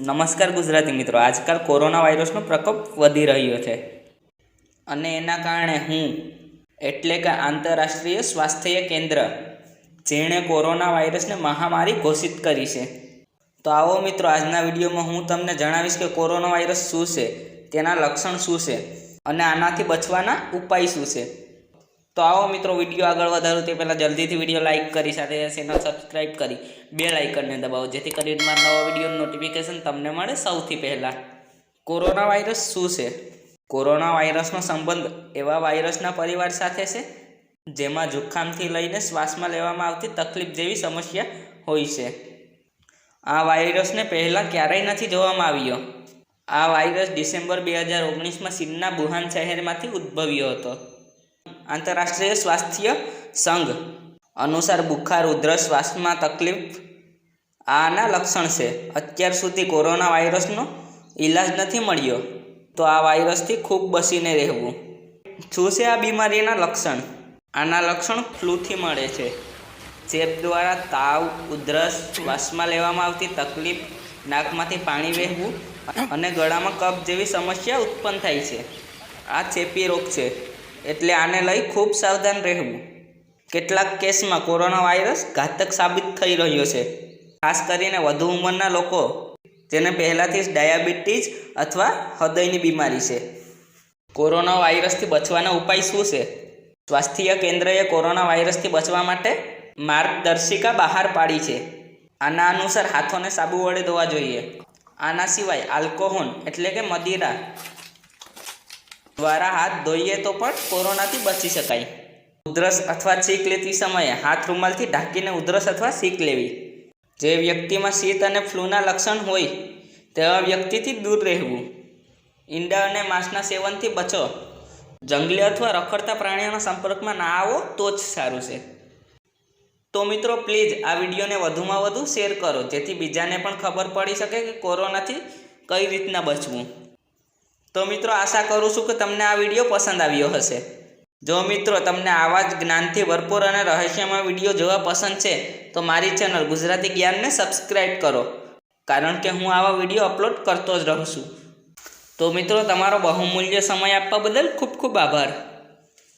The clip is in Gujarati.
નમસ્કાર ગુજરાતી મિત્રો। આજકાલ કોરોના વાયરસનો પ્રકોપ વધી રહ્યો છે અને એના કારણે હું એટલે કે આંતરરાષ્ટ્રીય સ્વાસ્થ્ય કેન્દ્ર જેણે કોરોના વાયરસને મહામારી ઘોષિત કરી છે। તો આવો મિત્રો, આજના વિડીયોમાં હું તમને જણાવીશ કે કોરોના વાયરસ શું છે, તેના લક્ષણ શું છે અને આનાથી બચવાના ઉપાય શું છે। તો આવો મિત્રો, વિડીયો આગળ વધારો તે પહેલાં જલ્દીથી વિડીયો લાઇક કરી સાથે ચેનલ સબસ્ક્રાઈબ કરી બેલ આઇકનને દબાવો, જેથી કરીને મારા નવા વિડીયોનું નોટિફિકેશન તમને મળે સૌથી પહેલાં। કોરોના વાયરસ શું છે? કોરોના વાયરસનો સંબંધ એવા વાયરસના પરિવાર સાથે છે જેમાં જુખામથી લઈને શ્વાસમાં લેવામાં આવતી તકલીફ જેવી સમસ્યા હોય છે। આ વાયરસને પહેલાં ક્યારેય નથી જોવામાં આવ્યો। આ વાયરસ ડિસેમ્બર 2019માં ચીનના વુહાન શહેરમાંથી ઉદ્ભવ્યો હતો। આંતરરાષ્ટ્રીય સ્વાસ્થ્ય સંઘ અનુસાર બુખાર, ઉધરસ, શ્વાસમાં તકલીફ આના લક્ષણ છે। અત્યાર સુધી કોરોના વાયરસનો ઈલાજ નથી મળ્યો, તો આ વાયરસથી ખૂબ બચીને રહેવું। શું છે આ બીમારીના લક્ષણ? આના લક્ષણ ફ્લૂથી મળે છે। ચેપ દ્વારા તાવ, ઉધરસ, શ્વાસમાં લેવામાં આવતી તકલીફ, નાકમાંથી પાણી વહેવું અને ગળામાં કફ જેવી સમસ્યા ઉત્પન્ન થાય છે। આ ચેપી રોગ છે, એટલે આને લઈ ખૂબ સાવધાન રહેવું। કેટલાક કેસમાં કોરોના વાયરસ ઘાતક સાબિત થઈ રહ્યો છે, ખાસ કરીને વધુ ઉંમરના લોકો જેને પહેલાંથી જ ડાયાબિટીસ અથવા હૃદયની બીમારી છે। કોરોના વાયરસથી બચવાના ઉપાય શું છે? સ્વાસ્થ્ય કેન્દ્રએ કોરોના વાયરસથી બચવા માટે માર્ગદર્શિકા બહાર પાડી છે। આના અનુસાર હાથોને સાબુ વડે ધોવા જોઈએ। આના સિવાય આલ્કોહોલ એટલે કે મદિરા દ્વારા હાથ ધોઈએ તો પણ કોરોનાથી બચી શકાય। ઉધરસ અથવા છીંક લેતી સમયે હાથ રૂમાલથી ઢાંકીને ઉધરસ અથવા છીંક લેવી। જે વ્યક્તિમાં શીત અને ફ્લૂના લક્ષણ હોય તેવા વ્યક્તિથી દૂર રહેવું। ઈંડા અને માંસના સેવનથી બચો। જંગલી અથવા રખડતા પ્રાણીઓના સંપર્કમાં ના આવો તો જ સારું છે। તો મિત્રો, પ્લીઝ આ વિડીયોને વધુમાં વધુ શેર કરો, જેથી બીજાને પણ ખબર પડી શકે કે કોરોનાથી કઈ રીતના બચવું। તો મિત્રો, આશા કરું છું કે તમને આ વિડીયો પસંદ આવ્યો હશે। જો મિત્રો તમને આવા જ જ્ઞાનથી ભરપૂર અને રહસ્યમય વિડીયો જોવા પસંદ છે તો મારી ચેનલ ગુજરાતી જ્ઞાનને સબસ્ક્રાઈબ કરો, કારણ કે હું આવા વિડીયો અપલોડ કરતો જ રહું છું। તો મિત્રો, તમારો બહુમૂલ્ય સમય આપવા બદલ ખૂબ ખૂબ આભાર।